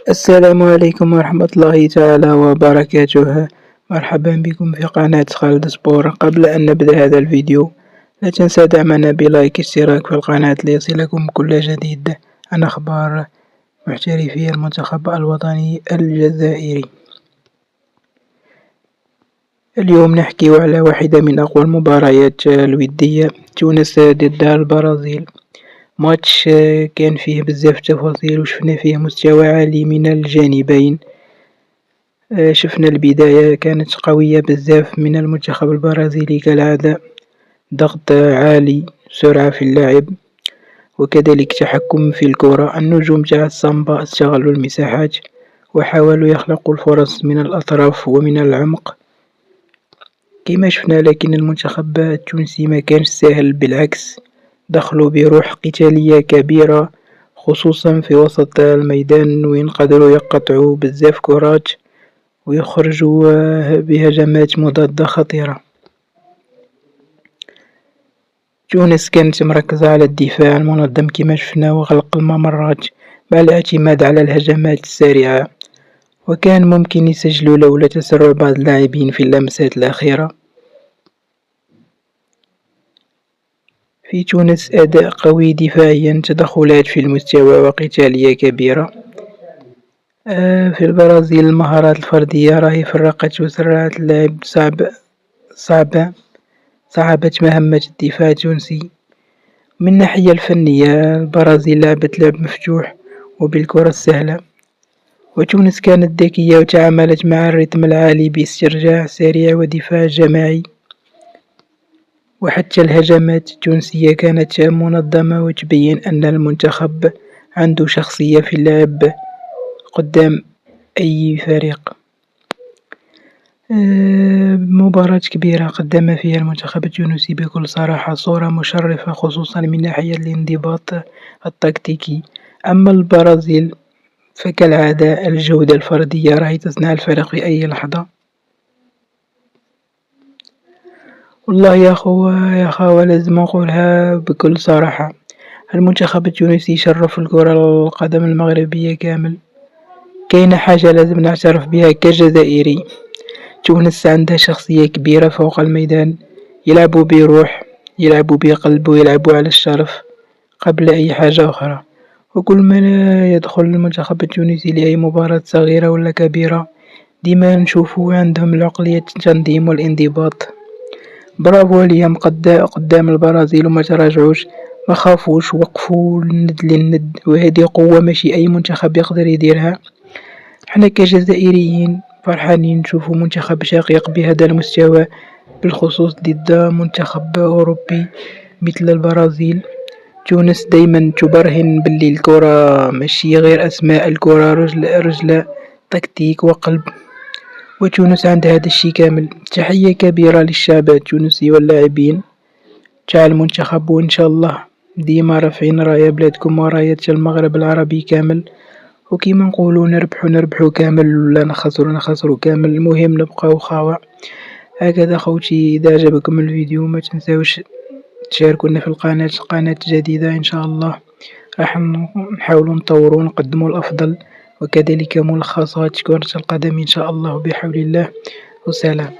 السلام عليكم ورحمة الله تعالى وبركاته. مرحبا بكم في قناة خالد سبور. قبل أن نبدأ هذا الفيديو لا تنسى دعمنا بلايك اشتراك في القناة ليصلكم كل جديد عن أخبار محترفي المنتخب الوطني الجزائري. اليوم نحكي على واحدة من أقوى المباريات الودية، تونس ضد البرازيل. ماتش كان فيه بزاف تفاصيل وشفنا فيه مستوى عالي من الجانبين. شفنا البداية كانت قوية بزاف من المنتخب البرازيلي كالعادة، ضغط عالي، سرعة في اللعب، وكذلك تحكم في الكرة. النجوم تاع السامبا استغلوا المساحات وحاولوا يخلقوا الفرص من الأطراف ومن العمق كما شفنا، لكن المنتخب التونسي ما كانش سهل، بالعكس دخلوا بروح قتالية كبيرة خصوصا في وسط الميدان وين قدروا يقطعوا بزاف كرات ويخرجوا بهجمات مضادة خطيرة. تونس كانت مركزة على الدفاع المنظم كما شفنا وغلق الممرات مع الاعتماد على الهجمات السريعة، وكان ممكن يسجلوا لولا تسرع بعض اللاعبين في اللمسات الأخيرة. في تونس أداء قوي دفاعيا، تدخلات في المستوى وقتالية كبيرة. في البرازيل المهارات الفردية راهي فرقت وسرعت اللعب صعبت مهمة الدفاع التونسي. من الناحية الفنية البرازيل لعبت لعب مفتوح وبالكرة السهلة، وتونس كانت ذكية وتعاملت مع الرتم العالي باسترجاع سريع ودفاع جماعي، وحتى الهجمات التونسية كانت منظمة وتبين أن المنتخب عنده شخصية في اللعب قدام أي فريق. مباراة كبيرة قدم فيها المنتخب التونسي بكل صراحة صورة مشرفة خصوصا من ناحية الانضباط التكتيكي. أما البرازيل فكالعادة الجودة الفردية راهي تصنع الفرق في أي لحظة. والله يا خو لازم نقولها بكل صراحة، المنتخب التونسي شرف الكرة القدم المغربية كامل. كاينة حاجة لازم نعترف بها كجزائري، تونس عندها شخصية كبيرة فوق الميدان، يلعبوا بروح، يلعبوا بقلب، ويلعبوا على الشرف قبل أي حاجة أخرى. وكل ما يدخل المنتخب التونسي لأي مباراة صغيرة ولا كبيرة ديما نشوفوا عندهم العقلية التنظيم والانضباط. برافو عليهم قدام البرازيل وما تراجعوش، ما خافوش، وقفوا الند للند، وهذه قوة ماشي أي منتخب يقدر يديرها. احنا كجزائريين فرحانين نشوفوا منتخب شقيق بهذا المستوى، بالخصوص ضد منتخب أوروبي مثل البرازيل. تونس دايما تبرهن باللي الكرة ماشي غير أسماء، الكرة رجل تكتيك وقلب، وتونس عندها هذا الشي كامل. تحية كبيرة للشعب التونسي واللاعبين تاع المنتخب، وإن شاء الله ديما رافعين راية بلادكم وراية المغرب العربي كامل، وكيما نقولوا نربحوا كامل ولا نخسروا كامل، المهم نبقاو خاوة. هكذا خوتي، إذا عجبكم الفيديو ما تنساوش تشاركونا في قناة جديدة إن شاء الله، راح نحاولوا نطوروا ونقدموا الأفضل، وكذلك ملخصات كرة القدم إن شاء الله بحول الله. وسلام.